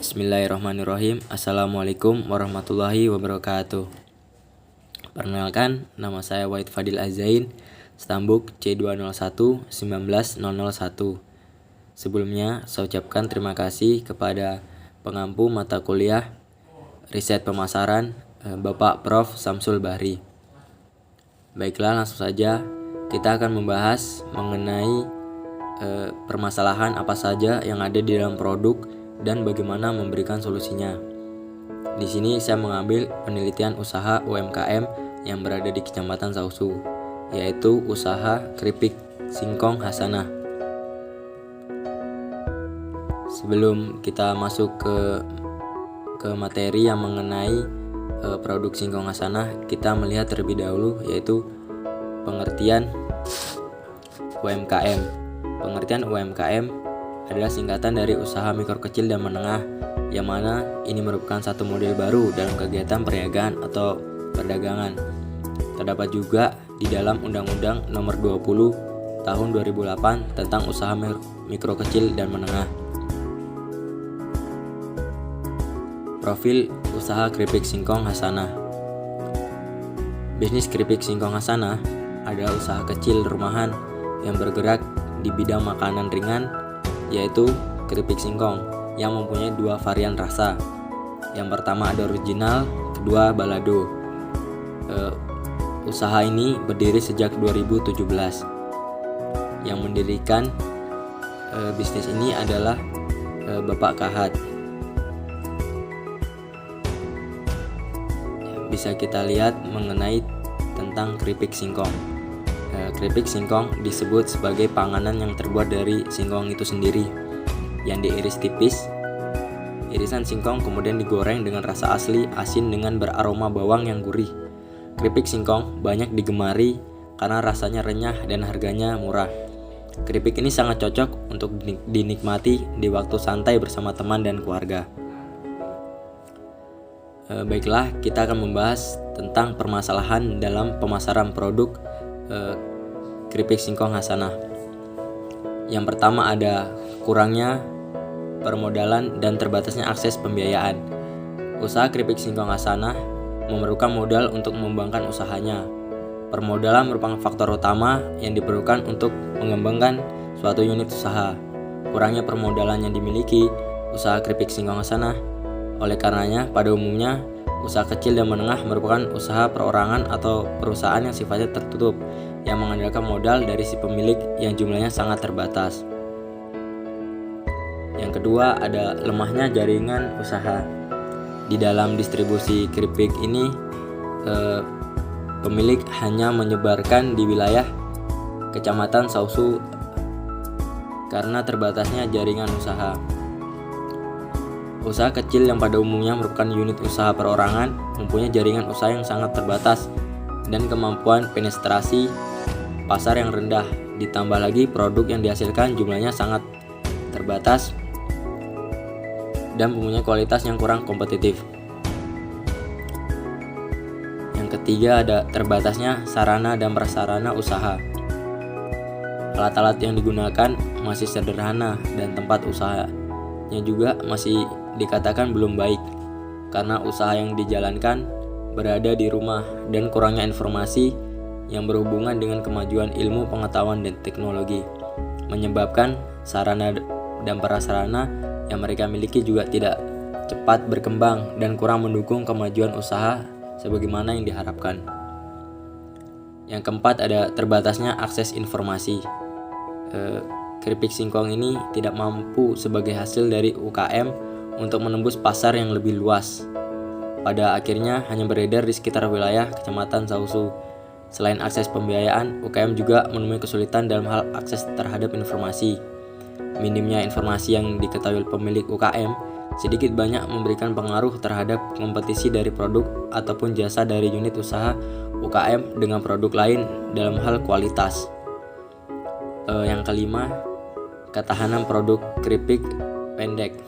Bismillahirrahmanirrahim. Assalamualaikum warahmatullahi wabarakatuh. Perkenalkan, nama saya Wahid Fadil Azain, Stambuk C201-19001. Sebelumnya, saya ucapkan terima kasih kepada pengampu mata kuliah Riset Pemasaran Bapak Prof. Samsul Bahri. Baiklah, langsung saja kita akan membahas mengenai permasalahan apa saja yang ada di dalam produk dan bagaimana memberikan solusinya. Di sini saya mengambil penelitian usaha UMKM yang berada di Kecamatan Sausu, yaitu usaha keripik singkong Hasanah. Sebelum kita masuk ke materi yang mengenai produk singkong Hasanah, kita melihat terlebih dahulu yaitu pengertian UMKM. Pengertian UMKM adalah singkatan dari usaha mikro kecil dan menengah, yang mana ini merupakan satu model baru dalam kegiatan perniagaan atau perdagangan. Terdapat juga di dalam Undang-Undang Nomor 20 Tahun 2008 tentang usaha mikro kecil dan menengah. Profil usaha keripik singkong Hasanah. Bisnis keripik singkong Hasanah adalah usaha kecil rumahan yang bergerak di bidang makanan ringan, yaitu keripik singkong yang mempunyai dua varian rasa. Yang pertama ada original, kedua balado. Usaha ini berdiri sejak 2017. Yang mendirikan bisnis ini adalah Bapak Kahat. Bisa kita lihat mengenai tentang keripik singkong. Keripik singkong disebut sebagai panganan yang terbuat dari singkong itu sendiri, yang diiris tipis. Irisan singkong kemudian digoreng dengan rasa asli, asin dengan beraroma bawang yang gurih. Keripik singkong banyak digemari karena rasanya renyah dan harganya murah. Keripik ini sangat cocok untuk dinikmati di waktu santai bersama teman dan keluarga. Baiklah, kita akan membahas tentang permasalahan dalam pemasaran produk keripik singkong Hasanah. Yang pertama ada kurangnya permodalan dan terbatasnya akses pembiayaan. Usaha keripik singkong Hasanah memerlukan modal untuk mengembangkan usahanya. Permodalan merupakan faktor utama yang diperlukan untuk mengembangkan suatu unit usaha. Kurangnya permodalan yang dimiliki usaha keripik singkong Hasanah. Oleh karenanya, pada umumnya usaha kecil dan menengah merupakan usaha perorangan atau perusahaan yang sifatnya tertutup, yang mengandalkan modal dari si pemilik yang jumlahnya sangat terbatas. Yang kedua ada lemahnya jaringan usaha. Di dalam distribusi keripik ini, pemilik hanya menyebarkan di wilayah Kecamatan Sausu karena terbatasnya jaringan usaha. Usaha kecil yang pada umumnya merupakan unit usaha perorangan mempunyai jaringan usaha yang sangat terbatas dan kemampuan penetrasi pasar yang rendah. Ditambah lagi produk yang dihasilkan jumlahnya sangat terbatas dan mempunyai kualitas yang kurang kompetitif. Yang ketiga ada terbatasnya sarana dan prasarana usaha. Alat-alat yang digunakan masih sederhana dan tempat usahanya juga masih dikatakan belum baik karena usaha yang dijalankan berada di rumah dan kurangnya informasi yang berhubungan dengan kemajuan ilmu pengetahuan dan teknologi menyebabkan sarana dan prasarana yang mereka miliki juga tidak cepat berkembang dan kurang mendukung kemajuan usaha sebagaimana yang diharapkan. Yang keempat ada terbatasnya akses informasi. Keripik singkong ini tidak mampu sebagai hasil dari UKM untuk menembus pasar yang lebih luas. Pada akhirnya hanya beredar di sekitar wilayah Kecamatan Sausu. Selain akses pembiayaan, UKM juga menemui kesulitan dalam hal akses terhadap informasi. Minimnya informasi yang diketahui pemilik UKM sedikit banyak memberikan pengaruh terhadap kompetisi dari produk ataupun jasa dari unit usaha UKM dengan produk lain dalam hal kualitas. Yang kelima, ketahanan produk keripik pendek.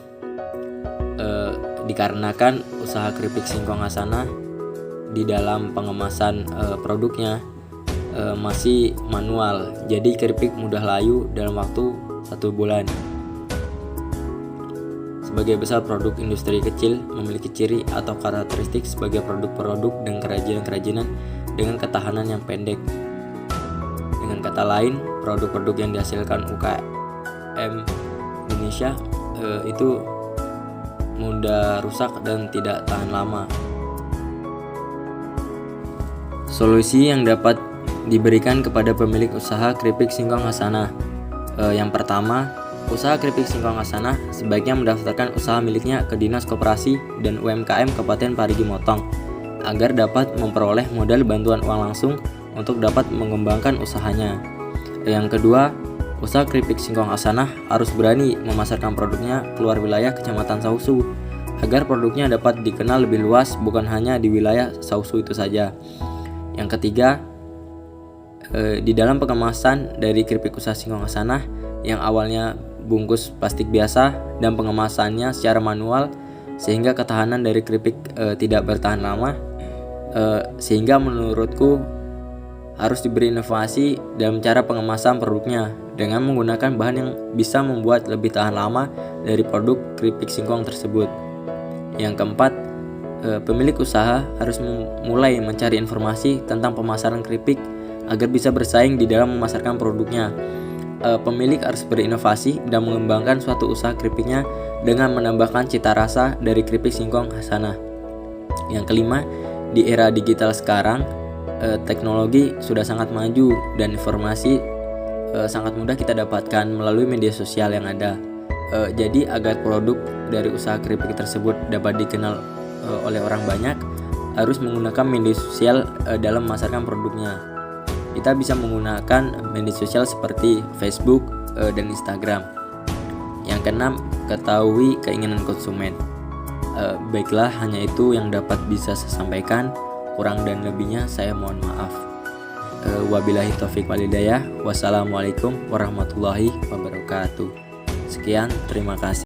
Dikarenakan usaha keripik singkong Hasanah di dalam pengemasan produknya masih manual, jadi keripik mudah layu dalam waktu 1 bulan. Sebagai besar produk industri kecil memiliki ciri atau karakteristik sebagai produk-produk dan kerajinan-kerajinan dengan ketahanan yang pendek. Dengan kata lain, produk-produk yang dihasilkan UKM Indonesia itu mudah rusak dan tidak tahan lama. Solusi yang dapat diberikan kepada pemilik usaha keripik singkong Hasanah. Yang pertama, usaha keripik singkong Hasanah sebaiknya mendaftarkan usaha miliknya ke Dinas Koperasi dan UMKM Kabupaten Parigi Motong agar dapat memperoleh modal bantuan uang langsung untuk dapat mengembangkan usahanya. Yang kedua, usaha keripik singkong Hasanah harus berani memasarkan produknya keluar wilayah Kecamatan Sausu agar produknya dapat dikenal lebih luas, bukan hanya di wilayah Sausu itu saja. Yang ketiga, di dalam pengemasan dari keripik usaha singkong Hasanah yang awalnya bungkus plastik biasa dan pengemasannya secara manual sehingga ketahanan dari keripik tidak bertahan lama, sehingga menurutku harus diberi inovasi dalam cara pengemasan produknya dengan menggunakan bahan yang bisa membuat lebih tahan lama dari produk keripik singkong tersebut. Yang keempat, pemilik usaha harus mulai mencari informasi tentang pemasaran keripik agar bisa bersaing di dalam memasarkan produknya. Pemilik harus berinovasi dan mengembangkan suatu usaha keripiknya dengan menambahkan cita rasa dari keripik singkong Hasanah. Yang kelima, di era digital sekarang, teknologi sudah sangat maju dan informasi sangat mudah kita dapatkan melalui media sosial yang ada. Jadi agar produk dari usaha keripik tersebut dapat dikenal oleh orang banyak, harus menggunakan media sosial dalam memasarkan produknya. Kita bisa menggunakan media sosial seperti Facebook dan Instagram. Yang keenam, ketahui keinginan konsumen. Baiklah, hanya itu yang dapat bisa saya sampaikan. Kurang dan lebihnya saya mohon maaf. Wabillahi taufiq walhidayah. Wassalamualaikum warahmatullahi wabarakatuh. Sekian, terima kasih.